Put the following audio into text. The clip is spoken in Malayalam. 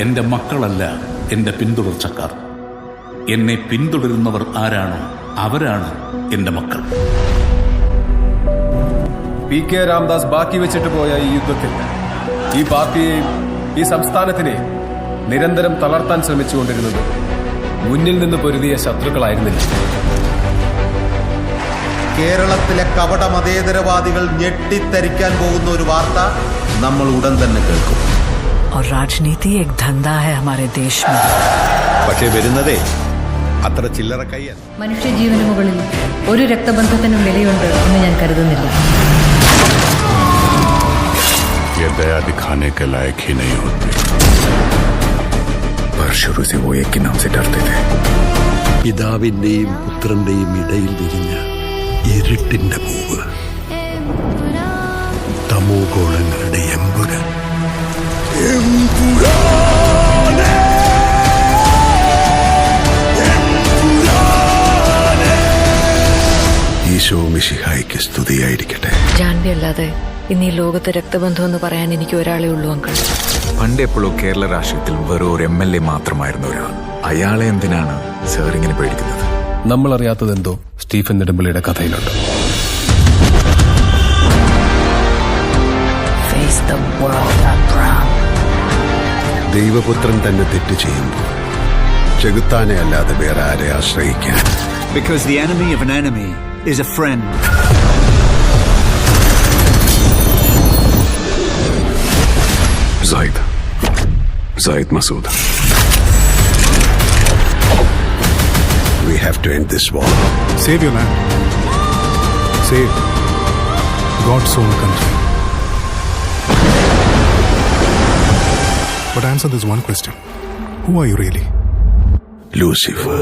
എന്റെ മക്കളല്ല എന്റെ പിന്തുടർച്ചക്കാർ. എന്നെ പിന്തുടരുന്നവർ ആരാണോ അവരാണ് എന്റെ മക്കൾ. പി കെ രാംദാസ് ബാക്കി വെച്ചിട്ട് പോയ ഈ യുദ്ധത്തിൽ ഈ പാർട്ടിയെയും ഈ സംസ്ഥാനത്തിനെയും നിരന്തരം തളർത്താൻ ശ്രമിച്ചുകൊണ്ടിരുന്നത് മുന്നിൽ നിന്ന് പൊരുതിയ ശത്രുക്കളായിരുന്നില്ല. കേരളത്തിലെ കപട മതേതരവാദികൾ ഞെട്ടിത്തരിക്കാൻ പോകുന്ന ഒരു വാർത്ത നമ്മൾ ഉടൻ തന്നെ കേൾക്കും. और राजनीति एक धंधा है हमारे देश में. പക്ഷേ വരുന്നതേ അത്ര ചില്ലറ കയ്യല്ല. മനുഷ്യജീവന് മുകളിൽ ഒരു രക്തബന്ധത്തിനും വിലയുണ്ട് എന്ന് ഞാൻ കരുതുന്നില്ല. ये दया दिखाने के लायक ही नहीं होते, पर शुरू से वो एक के नाम से डरते थे. പിതാവിന്റെയും പുത്രന്റെയും ഇടയിൽ വിരിഞ്ഞ ഇരുട്ടിന്റെ പൂവ്, തമോഗോളങ്ങളുടെ എമ്പുരാൻ. ഈശോ മിശിഹായ്ക്ക് സ്തുതിയായിരിക്കട്ടെ. ജാൻവി അല്ലാതെ ഇന്ന് ഈ ലോകത്ത് രക്തബന്ധം എന്ന് പറയാൻ എനിക്ക് ഒരാളേ ഉള്ളൂ അങ്കിൾ. പണ്ടെപ്പോഴോ കേരള രാഷ്ട്രീയത്തിൽ വെറും ഒരു MLA മാത്രമായിരുന്ന ഒരാൾ. അയാളെ എന്തിനാണ് സാർ ഇങ്ങനെ പേടിക്കുന്നത്? നമ്മൾ അറിയാത്തതെന്തോ Stephen നെടുമ്പള്ളിയുടെ കഥയിലുണ്ട്. Face the world, Abraham. ദൈവപുത്രൻ തന്നെ തെറ്റ് ചെയ്യുമ്പോൾ ചെകുത്താനെ അല്ലാതെ വേറെ ആരെ ആശ്രയിക്കാൻ? Because the enemy of an enemy is a friend. Zaid Masood. We have to end this war. Save your land. Save God's own country. But answer this one question. Who are you really? Lucifer.